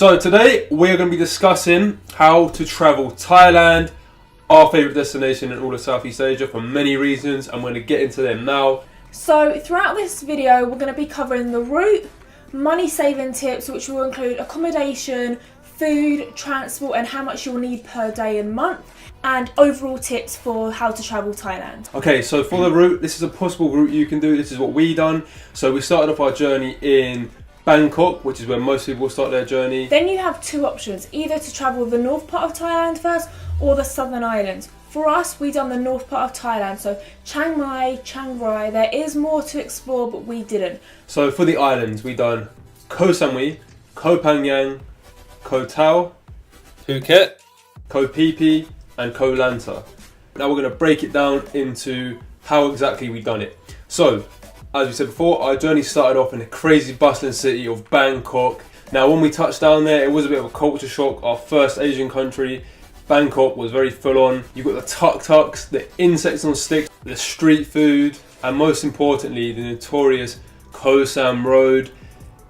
So today we're going to be discussing how to travel Thailand, our favourite destination in all of Southeast Asia for many reasons. I'm going to get into them now. So throughout this video we're going to be covering the route, money saving tips which will include accommodation, food, transport and how much you'll need per day and month, and overall tips for how to travel Thailand. Okay, so for the route, this is a possible route you can do. This is what we done. So we started off our journey in Bangkok, which is where most people start their journey. Then you have two options, either to travel the north part of Thailand first or the southern islands. For us, we done the north part of Thailand, so Chiang Mai, Chiang Rai. There is more to explore, but we didn't. So for the islands, we done Koh Samui, Koh Phangan, Koh Tao, Phuket, Koh Phi Phi and Koh Lanta. Now we're going to break it down into how exactly we done it. So, as we said before, our journey started off in the crazy bustling city of Bangkok. Now when we touched down there, it was a bit of a culture shock. Our first Asian country. Bangkok was very full on. You've got the tuk-tuks, the insects on sticks, the street food, and most importantly, the notorious Koh Sam Road.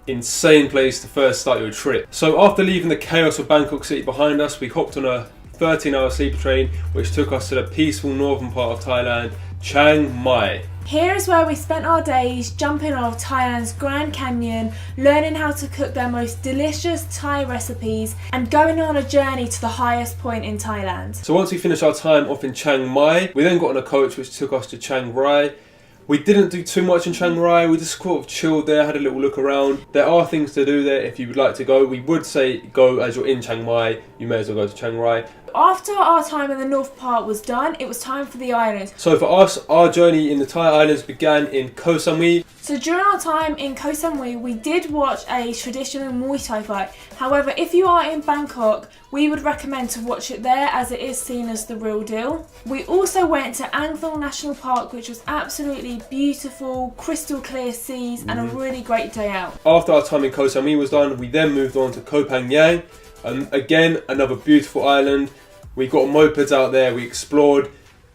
Insane place to first start your trip. So after leaving the chaos of Bangkok city behind us, we hopped on a 13-hour sleeper train which took us to the peaceful northern part of Thailand, Chiang Mai. Here is where we spent our days jumping off Thailand's Grand Canyon, learning how to cook their most delicious Thai recipes and going on a journey to the highest point in Thailand. So once we finished our time off in Chiang Mai, we then got on a coach which took us to Chiang Rai. We didn't do too much in Chiang Rai, we just sort of chilled there, had a little look around. There are things to do there if you would like to go. We would say go as you're in Chiang Mai, you may as well go to Chiang Rai. After our time in the north part was done, it was time for the islands. So for us, our journey in the Thai islands began in Koh Samui. So during our time in Koh Samui, we did watch a traditional Muay Thai fight. However, if you are in Bangkok, we would recommend to watch it there as it is seen as the real deal. We also went to Ang Thong National Park, which was absolutely beautiful, crystal clear seas and a really great day out. After our time in Koh Samui was done, we then moved on to Koh Phangan. Again, another beautiful island. We got mopeds out there, we explored.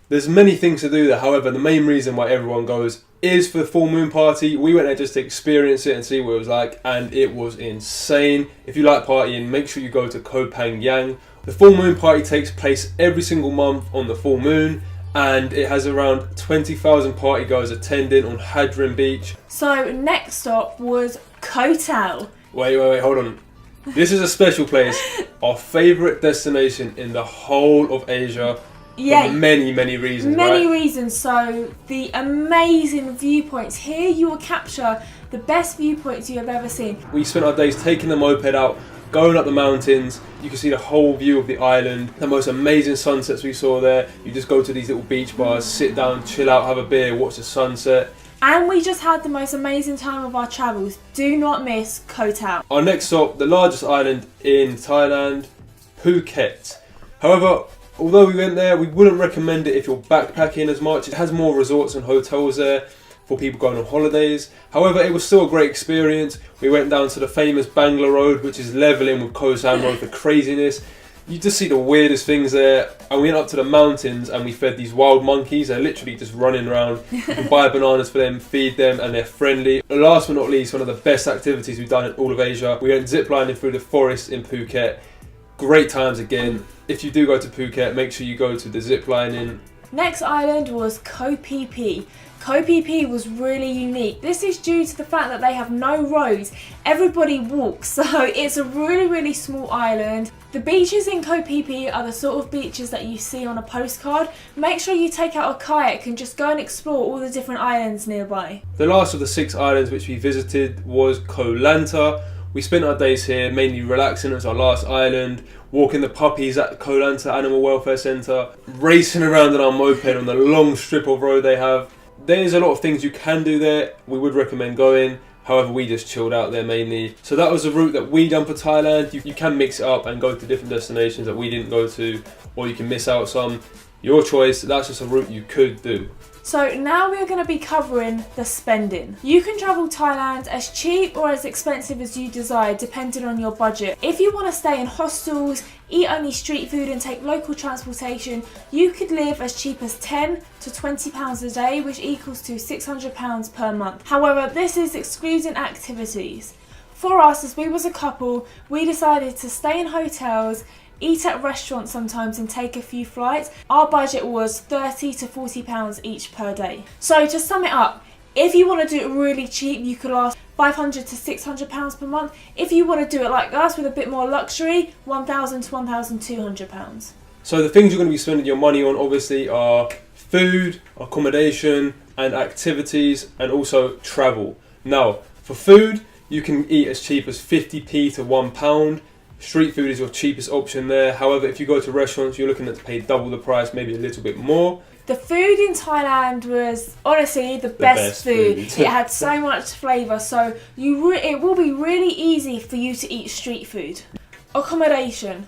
There's many things to do there, however, the main reason why everyone goes is for the full moon party. We went there just to experience it and see what it was like, and it was insane. If you like partying, make sure you go to Koh Phangan. The full moon party takes place every single month on the full moon, and it has around 20,000 party goers attending on Hadron Beach. So next stop was Koh Tao. Wait, hold on. This is a special place, our favourite destination in the whole of Asia. Yeah, for many reasons. Many right? reasons. So the amazing viewpoints. Here you will capture the best viewpoints you have ever seen. We spent our days taking the moped out, going up the mountains. You can see the whole view of the island. The most amazing sunsets we saw there. You just go to these little beach bars, sit down, chill out, have a beer, watch the sunset. And we just had the most amazing time of our travels. Do not miss Koh Tao. Our next stop, the largest island in Thailand, Phuket. However, although we went there, we wouldn't recommend it if you're backpacking as much. It has more resorts and hotels there for people going on holidays. However, it was still a great experience. We went down to the famous Bangla Road, which is levelling with Koh Sam Road for craziness. You just see the weirdest things there. And we went up to the mountains and we fed these wild monkeys. They're literally just running around. You can buy bananas for them, feed them, and they're friendly. And last but not least, one of the best activities we've done in all of Asia. We went ziplining through the forest in Phuket. Great times again. If you do go to Phuket, make sure you go to the ziplining. Next island was Koh Phi Phi. Koh Phi Phi was really unique. This is due to the fact that they have no roads. Everybody walks, so it's a really small island. The beaches in Koh Phi Phi are the sort of beaches that you see on a postcard. Make sure you take out a kayak and just go and explore all the different islands nearby. The last of the 6 islands which we visited was Koh Lanta. We spent our days here mainly relaxing. It was our last island, walking the puppies at the Koh Lanta Animal Welfare Centre, racing around on our moped on the long strip of road they have. There's a lot of things you can do there. We would recommend going. However, we just chilled out there mainly. So that was the route that we done for Thailand. You can mix it up and go to different destinations that we didn't go to, or you can miss out some. Your choice. That's just a route you could do. So now we're going to be covering the spending. You can travel Thailand as cheap or as expensive as you desire, depending on your budget. If you want to stay in hostels, eat only street food and take local transportation, you could live as cheap as £10 to £20 a day, which equals to £600 per month. However, this is excluding activities. For us, as we was a couple, we decided to stay in hotels, eat at restaurants sometimes and take a few flights. Our budget was £30 to £40 each per day. So to sum it up, if you want to do it really cheap, you could last £500 to £600 per month. If you want to do it like us with a bit more luxury, £1,000 to £1,200. So the things you're going to be spending your money on obviously are food, accommodation and activities, and also travel. Now for food, you can eat as cheap as 50p to £1. Street food is your cheapest option there. However, if you go to restaurants, you're looking at to pay double the price, maybe a little bit more. The food in Thailand was honestly the best food. It had so much flavour, so it will be really easy for you to eat street food. Accommodation.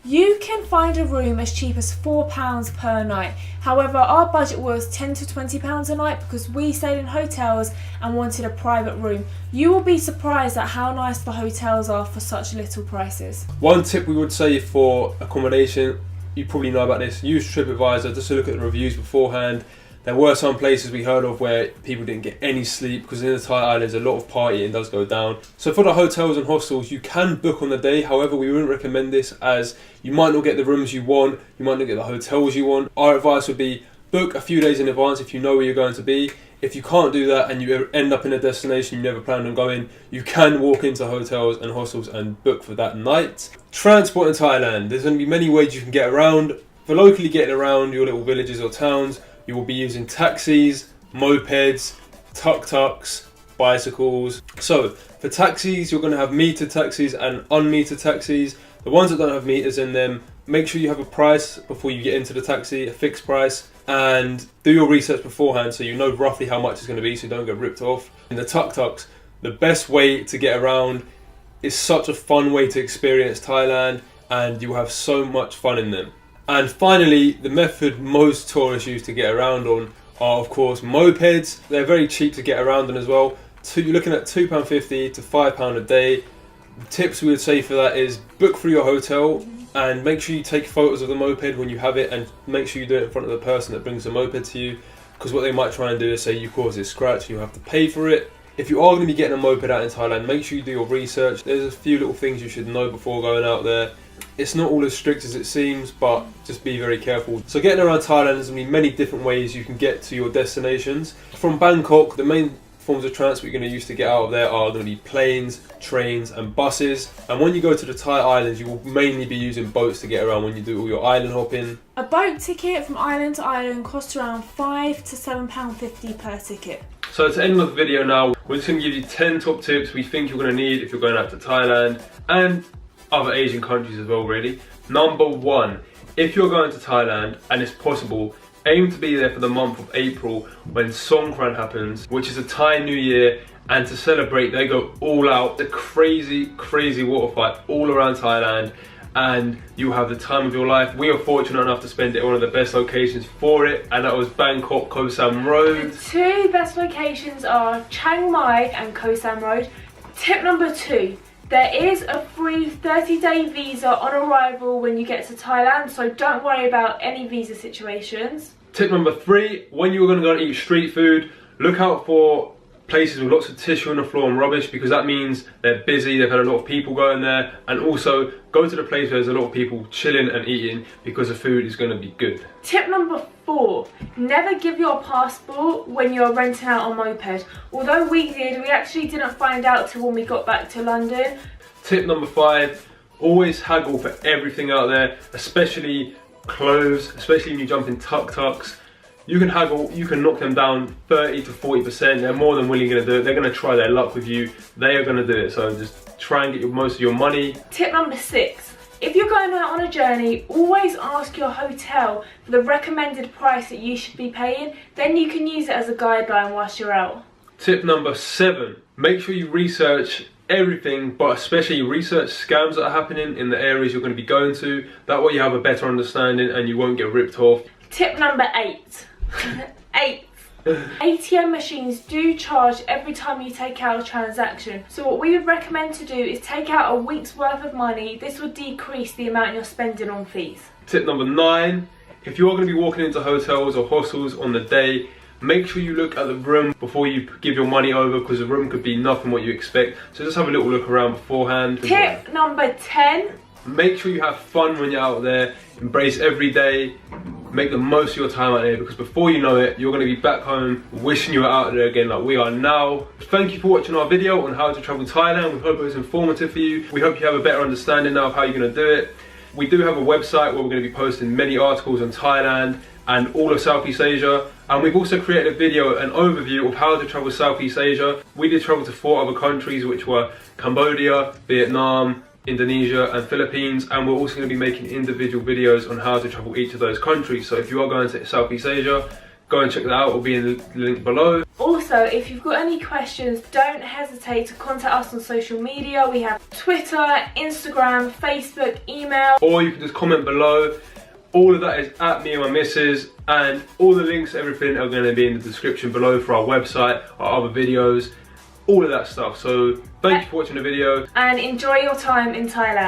You can find a room as cheap as £4 per night. However, our budget was £10 to £20 a night because we stayed in hotels and wanted a private room. You will be surprised at how nice the hotels are for such little prices. One tip we would say for accommodation, you probably know about this, use TripAdvisor just to look at the reviews beforehand. There were some places we heard of where people didn't get any sleep because in the Thai islands a lot of partying does go down. So for the hotels and hostels, you can book on the day. However, we wouldn't recommend this as you might not get the rooms you want, you might not get the hotels you want. Our advice would be book a few days in advance if you know where you're going to be. If you can't do that and you end up in a destination you never planned on going, you can walk into hotels and hostels and book for that night. Transport in Thailand. There's going to be many ways you can get around. For locally getting around your little villages or towns, you will be using taxis, mopeds, tuk-tuks, bicycles. So for taxis, you're going to have metered taxis and unmetered taxis. The ones that don't have meters in them, make sure you have a price before you get into the taxi, a fixed price, and do your research beforehand so you know roughly how much it's going to be so you don't get ripped off. And the tuk-tuks, the best way to get around, is such a fun way to experience Thailand and you'll have so much fun in them. And finally, the method most tourists use to get around on are of course mopeds. They're very cheap to get around on as well. You're looking at £2.50 to £5 a day. The tips we would say for that is book through your hotel and make sure you take photos of the moped when you have it and make sure you do it in front of the person that brings the moped to you, because what they might try and do is say you caused a scratch and you have to pay for it. If you are going to be getting a moped out in Thailand, make sure you do your research. There's a few little things you should know before going out there. It's not all as strict as it seems, but just be very careful. So getting around Thailand, there's going to be many different ways you can get to your destinations. From Bangkok, the main forms of transport you're going to use to get out of there are going to be planes, trains and buses. And when you go to the Thai islands, you will mainly be using boats to get around when you do all your island hopping. A boat ticket from island to island costs around £5 to £7.50 per ticket. So to end the video now, we're just going to give you 10 top tips we think you're going to need if you're going out to Thailand and other Asian countries as well really. Number 1, if you're going to Thailand and it's possible, aim to be there for the month of April when Songkran happens, which is a Thai New Year, and to celebrate they go all out. The crazy water fight all around Thailand and you have the time of your life. We are fortunate enough to spend it at one of the best locations for it, and that was Bangkok Koh Sam Road. The two best locations are Chiang Rai and Koh Sam Road. Tip number 2, there is a free 30-day visa on arrival when you get to Thailand, so don't worry about any visa situations. Tip number 3, when you're going to go and eat street food, look out for places with lots of tissue on the floor and rubbish, because that means they're busy, they've had a lot of people going there, and also go to the place where there's a lot of people chilling and eating because the food is going to be good. Tip number 4, never give your passport when you're renting out a moped. Although we did, we actually didn't find out till when we got back to London. Tip number 5, always haggle for everything out there, especially clothes, especially when you jump in tuk-tuks. You can haggle, you can knock them down 30 to 40%. They're more than willing to do it. They're going to try their luck with you. They are going to do it. So just try and get most of your money. Tip number 6. If you're going out on a journey, always ask your hotel for the recommended price that you should be paying. Then you can use it as a guideline whilst you're out. Tip number 7. Make sure you research everything, but especially research scams that are happening in the areas you're going to be going to. That way you have a better understanding and you won't get ripped off. Tip number 8. 8. ATM machines do charge every time you take out a transaction. So what we would recommend to do is take out a week's worth of money. This would decrease the amount you're spending on fees. Tip number 9. If you're going to be walking into hotels or hostels on the day, Make sure you look at the room before you give your money over, because the room could be nothing what you expect. So just have a little look around beforehand. Tip number 10. Make sure you have fun when you're out there. Embrace every day. Make the most of your time out there, because before you know it, you're going to be back home wishing you were out there again like we are now. Thank you for watching our video on how to travel Thailand. We hope it was informative for you. We hope you have a better understanding now of how you're going to do it. We do have a website where we're going to be posting many articles on Thailand and all of Southeast Asia. And we've also created a video, an overview of how to travel Southeast Asia. We did travel to 4 other countries, which were Cambodia, Vietnam, Indonesia and Philippines, and we're also going to be making individual videos on how to travel each of those countries. So if you are going to Southeast Asia, go and check that out. It will be in the link below. Also, if you've got any questions, don't hesitate to contact us on social media. We have Twitter, Instagram, Facebook, email. Or you can just comment below. All of that is at me and my missus, and all the links, everything are going to be in the description below for our website, our other videos, all of that stuff. So thank you for watching the video. And enjoy your time in Thailand.